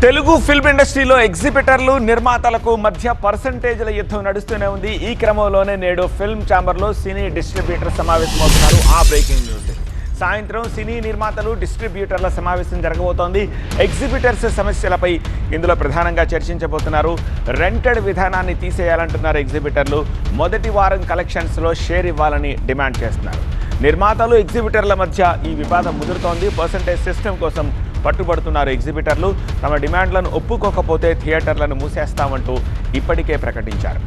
Telugu film ఇండస్ట్రీలో ఎగ్జిబిటర్లు నిర్మాతలకు మధ్య పర్సంటేజ్ల యుద్ధం నడుస్తూనే ఉంది. ఈ క్రమంలోనే నేడు ఫిల్మ్ ఛాంబర్లో సినీ డిస్ట్రిబ్యూటర్ సమావేశమవుతున్నారు. ఆ బ్రేకింగ్ న్యూస్. సాయంత్రం సినీ నిర్మాతలు డిస్ట్రిబ్యూటర్ల సమావేశం జరగబోతోంది. ఎగ్జిబిటర్స్ సమస్యలపై ఇందులో ప్రధానంగా చర్చించబోతున్నారు. రెంటెడ్ విధానాన్ని తీసేయాలంటున్నారు ఎగ్జిబిటర్లు. మొదటి వారం కలెక్షన్స్లో షేర్ ఇవ్వాలని డిమాండ్ చేస్తున్నారు. నిర్మాతలు ఎగ్జిబిటర్ల మధ్య ఈ వివాదం ముదురుతోంది. పర్సంటేజ్ సిస్టమ్ కోసం పట్టుబడుతున్నారు ఎగ్జిబిటర్లు. తమ డిమాండ్లను ఒప్పుకోకపోతే థియేటర్లను మూసేస్తామంటూ ఇప్పటికే ప్రకటించారు.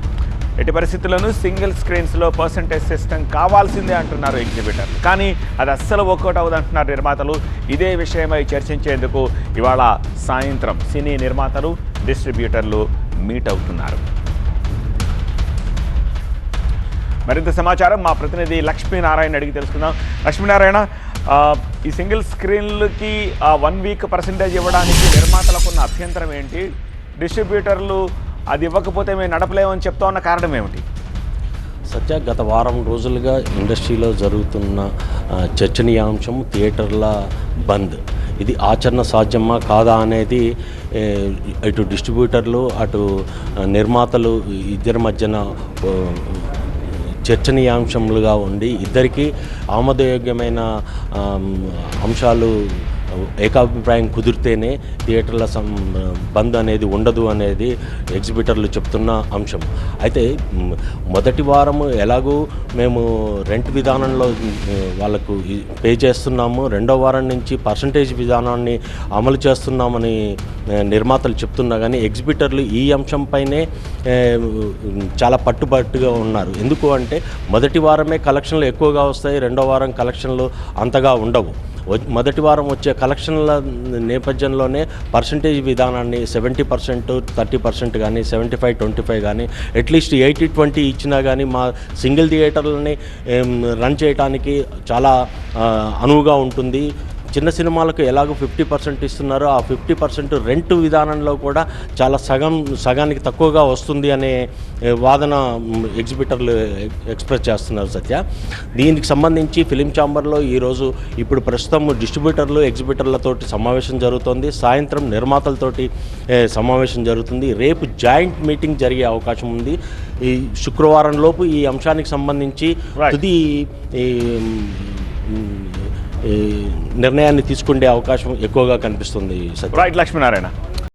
ఎట్టి పరిస్థితుల్లోనూ సింగిల్ స్క్రీన్స్లో పర్సంటేజ్ సిస్టమ్ కావాల్సిందే అంటున్నారు ఎగ్జిబిటర్లు. కానీ అది అస్సలు వర్కౌట్ అవ్వదంటున్నారు నిర్మాతలు. ఇదే విషయమై చర్చించేందుకు ఇవాళ సాయంత్రం సినీ నిర్మాతలు డిస్ట్రిబ్యూటర్లు మీట్ అవుతున్నారు. మరింత సమాచారం మా ప్రతినిధి లక్ష్మీనారాయణ అడిగి తెలుసుకుందాం. లక్ష్మీనారాయణ, ఈ సింగిల్ స్క్రీన్లకి 1 వీక్ పర్సెంటేజ్ ఇవ్వడానికి నిర్మాతలకు ఉన్న అభ్యంతరం ఏంటి? డిస్ట్రిబ్యూటర్లు అది ఇవ్వకపోతే మేము నడపలేమని చెప్తా ఉన్న కారణం ఏమిటి? సత్య, గత వారం రోజులుగా ఇండస్ట్రీలో జరుగుతున్న చర్చనీయాంశం థియేటర్ల బంద్. ఇది ఆచరణ సాధ్యమా కాదా అనేది ఇటు డిస్ట్రిబ్యూటర్లు అటు నిర్మాతలు ఇద్దరి మధ్యన చర్చనీయాంశములుగా ఉండి ఇద్దరికీ ఆమోదయోగ్యమైన అంశాలు ఏకాభిప్రాయం కుదిరితేనే థియేటర్ల బంద్ అనేది ఉండదు అనేది ఎగ్జిబిటర్లు చెప్తున్న అంశం. అయితే మొదటి వారం ఎలాగూ మేము రెంట్ విధానంలో వాళ్ళకు పే చేస్తున్నాము, రెండో వారం నుంచి పర్సంటేజ్ విధానాన్ని అమలు చేస్తున్నామని నిర్మాతలు చెప్తున్నా కానీ ఎగ్జిబిటర్లు ఈ అంశంపైనే చాలా పట్టుబట్టుగా ఉన్నారు. ఎందుకు అంటే మొదటి వారమే కలెక్షన్లు ఎక్కువగా వస్తాయి, రెండో వారం కలెక్షన్లు అంతగా ఉండవు. మొదటి వారం వచ్చే కలెక్షన్ల నేపథ్యంలోనే పర్సంటేజ్ విధానాన్ని 70%, 30% కానీ 75-25 కానీ అట్లీస్ట్ 80-20 ఇచ్చినా కానీ మా సింగిల్ థియేటర్లని రన్ చేయడానికి చాలా అనువుగా ఉంటుంది. చిన్న సినిమాలకు ఎలాగో 50% ఇస్తున్నారో ఆ 50% రెంట్ విధానంలో కూడా చాలా సగానికి తక్కువగా వస్తుంది అనే వాదన ఎగ్జిబిటర్లు ఎక్స్ప్రెస్ చేస్తున్నారు. సత్య, దీనికి సంబంధించి ఫిలిం ఛాంబర్లో ఈరోజు ఇప్పుడు ప్రస్తుతం డిస్ట్రిబ్యూటర్లు ఎగ్జిబిటర్లతోటి సమావేశం జరుగుతుంది. సాయంత్రం నిర్మాతలతోటి సమావేశం జరుగుతుంది. రేపు జాయింట్ మీటింగ్ జరిగే అవకాశం ఉంది. ఈ శుక్రవారం లోపు ఈ అంశానికి సంబంధించి తుది నిర్ణయాన్ని తీసుకునే అవకాశం ఎక్కువగా కనిపిస్తుంది. రైట్ లక్ష్మీనారాయణ.